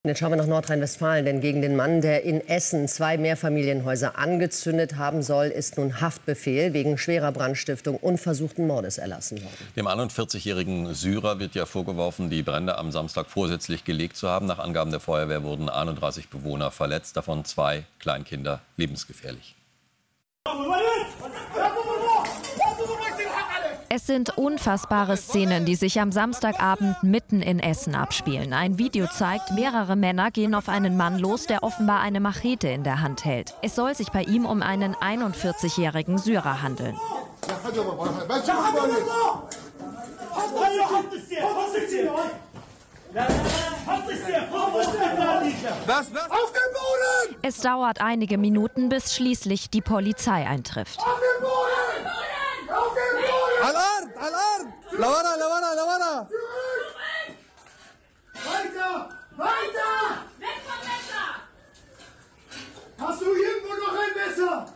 Jetzt schauen wir nach Nordrhein-Westfalen, denn gegen den Mann, der in Essen 2 Mehrfamilienhäuser angezündet haben soll, ist nun Haftbefehl wegen schwerer Brandstiftung und versuchten Mordes erlassen worden. Dem 41-jährigen Syrer wird ja vorgeworfen, die Brände am Samstag vorsätzlich gelegt zu haben. Nach Angaben der Feuerwehr wurden 31 Bewohner verletzt, davon 2 Kleinkinder lebensgefährlich. Es sind unfassbare Szenen, die sich am Samstagabend mitten in Essen abspielen. Ein Video zeigt, mehrere Männer gehen auf einen Mann los, der offenbar eine Machete in der Hand hält. Es soll sich bei ihm um einen 41-jährigen Syrer handeln. Es dauert einige Minuten, bis schließlich die Polizei eintrifft. Alarm! Alarm! Lavara, Lavara, Lavara! Weiter! Weiter! Weg vom Messer! Hast du irgendwo noch ein Messer?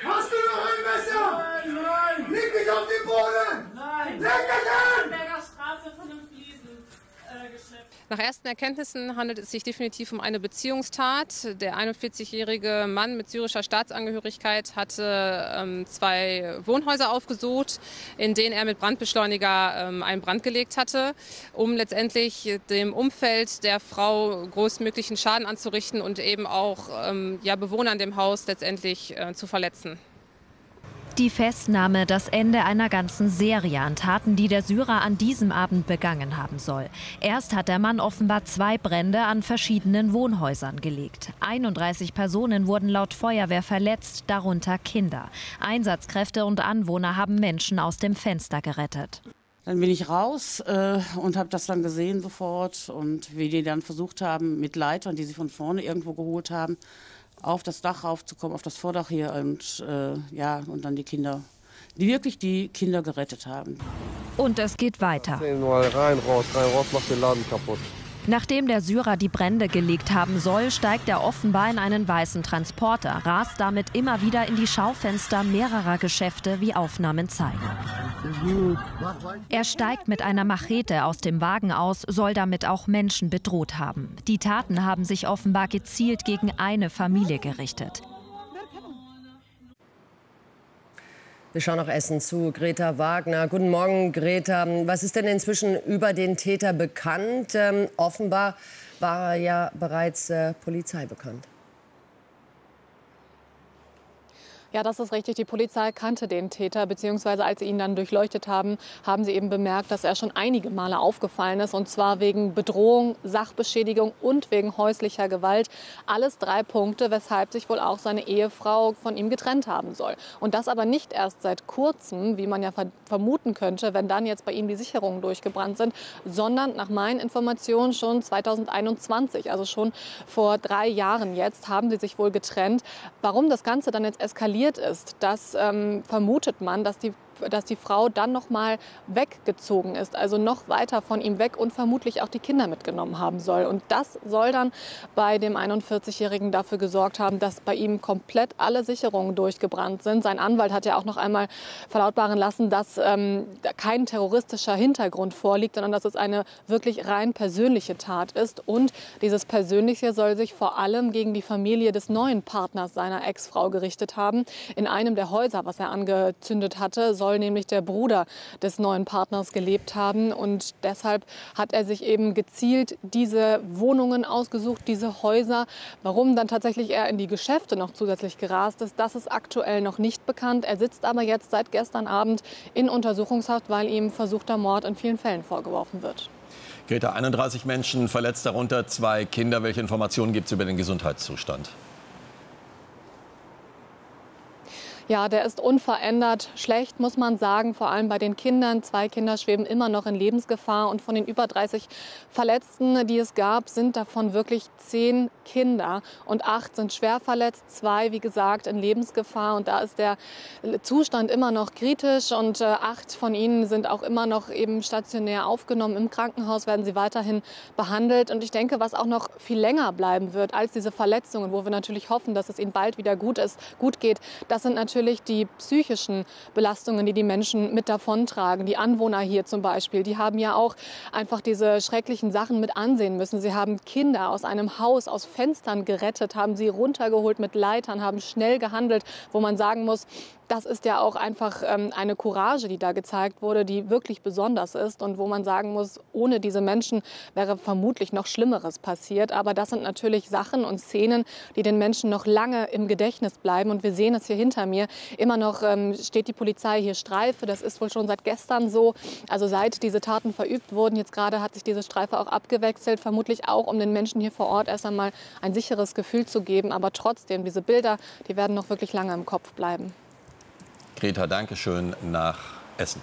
Hast du noch ein Messer? Nein, nein! Leg dich auf den Boden! Nein! Leg dich an! Straße von einem Fliesengeschäft. Nach ersten Erkenntnissen handelt es sich definitiv um eine Beziehungstat. Der 41-jährige Mann mit syrischer Staatsangehörigkeit hatte 2 Wohnhäuser aufgesucht, in denen er mit Brandbeschleuniger einen Brand gelegt hatte, um letztendlich dem Umfeld der Frau größtmöglichen Schaden anzurichten und eben auch Bewohner in dem Haus letztendlich zu verletzen. Die Festnahme, das Ende einer ganzen Serie an Taten, die der Syrer an diesem Abend begangen haben soll. Erst hat der Mann offenbar 2 Brände an verschiedenen Wohnhäusern gelegt. 31 Personen wurden laut Feuerwehr verletzt, darunter Kinder. Einsatzkräfte und Anwohner haben Menschen aus dem Fenster gerettet. Dann bin ich raus und habe das dann gesehen sofort. Und wie die dann versucht haben, mit Leitern, die sie von vorne irgendwo geholt haben, auf das Dach raufzukommen, auf das Vordach hier und dann die Kinder, die wirklich die Kinder gerettet haben. Und es geht weiter. Rein, raus, macht den Laden kaputt. Nachdem der Syrer die Brände gelegt haben soll, steigt er offenbar in einen weißen Transporter, rast damit immer wieder in die Schaufenster mehrerer Geschäfte, wie Aufnahmen zeigen. Er steigt mit einer Machete aus dem Wagen aus, soll damit auch Menschen bedroht haben. Die Taten haben sich offenbar gezielt gegen eine Familie gerichtet. Wir schauen nach Essen zu Greta Wagner. Guten Morgen, Greta. Was ist denn inzwischen über den Täter bekannt? Offenbar war ja bereits Polizei bekannt. Ja, das ist richtig. Die Polizei kannte den Täter, beziehungsweise als sie ihn dann durchleuchtet haben, haben sie eben bemerkt, dass er schon einige Male aufgefallen ist. Und zwar wegen Bedrohung, Sachbeschädigung und wegen häuslicher Gewalt. Alles 3 Punkte, weshalb sich wohl auch seine Ehefrau von ihm getrennt haben soll. Und das aber nicht erst seit kurzem, wie man ja vermuten könnte, wenn dann jetzt bei ihm die Sicherungen durchgebrannt sind, sondern nach meinen Informationen schon 2021, also schon vor 3 Jahren jetzt, haben sie sich wohl getrennt. Warum das Ganze dann jetzt eskaliert ist, das vermutet man, dass die Frau dann noch mal weggezogen ist, also noch weiter von ihm weg und vermutlich auch die Kinder mitgenommen haben soll. Und das soll dann bei dem 41-Jährigen dafür gesorgt haben, dass bei ihm komplett alle Sicherungen durchgebrannt sind. Sein Anwalt hat ja auch noch einmal verlautbaren lassen, dass kein terroristischer Hintergrund vorliegt, sondern dass es eine wirklich rein persönliche Tat ist. Und dieses Persönliche soll sich vor allem gegen die Familie des neuen Partners seiner Ex-Frau gerichtet haben. In einem der Häuser, was er angezündet hatte, soll nämlich der Bruder des neuen Partners gelebt haben. Und deshalb hat er sich eben gezielt diese Wohnungen ausgesucht, diese Häuser. Warum dann tatsächlich er in die Geschäfte noch zusätzlich gerast ist, das ist aktuell noch nicht bekannt. Er sitzt aber jetzt seit gestern Abend in Untersuchungshaft, weil ihm versuchter Mord in vielen Fällen vorgeworfen wird. Greta, 31 Menschen verletzt, darunter 2 Kinder. Welche Informationen gibt es über den Gesundheitszustand? Ja, der ist unverändert schlecht, muss man sagen, vor allem bei den Kindern. 2 Kinder schweben immer noch in Lebensgefahr und von den über 30 Verletzten, die es gab, sind davon wirklich 10 Kinder und 8 sind schwer verletzt, 2, wie gesagt, in Lebensgefahr und da ist der Zustand immer noch kritisch und 8 von ihnen sind auch immer noch eben stationär aufgenommen. Im Krankenhaus werden sie weiterhin behandelt und ich denke, was auch noch viel länger bleiben wird als diese Verletzungen, wo wir natürlich hoffen, dass es ihnen bald wieder gut geht, das sind natürlich natürlich die psychischen Belastungen, die die Menschen mit davontragen. Die Anwohner hier zum Beispiel, die haben ja auch einfach diese schrecklichen Sachen mit ansehen müssen. Sie haben Kinder aus einem Haus, aus Fenstern gerettet, haben sie runtergeholt mit Leitern, haben schnell gehandelt, wo man sagen muss, das ist ja auch einfach eine Courage, die da gezeigt wurde, die wirklich besonders ist und wo man sagen muss, ohne diese Menschen wäre vermutlich noch Schlimmeres passiert. Aber das sind natürlich Sachen und Szenen, die den Menschen noch lange im Gedächtnis bleiben. Und wir sehen es hier hinter mir. Immer noch steht die Polizei hier Streife. Das ist wohl schon seit gestern so. Also seit diese Taten verübt wurden. Jetzt gerade hat sich diese Streife auch abgewechselt. Vermutlich auch, um den Menschen hier vor Ort erst einmal ein sicheres Gefühl zu geben. Aber trotzdem, diese Bilder, die werden noch wirklich lange im Kopf bleiben. Greta, danke schön nach Essen.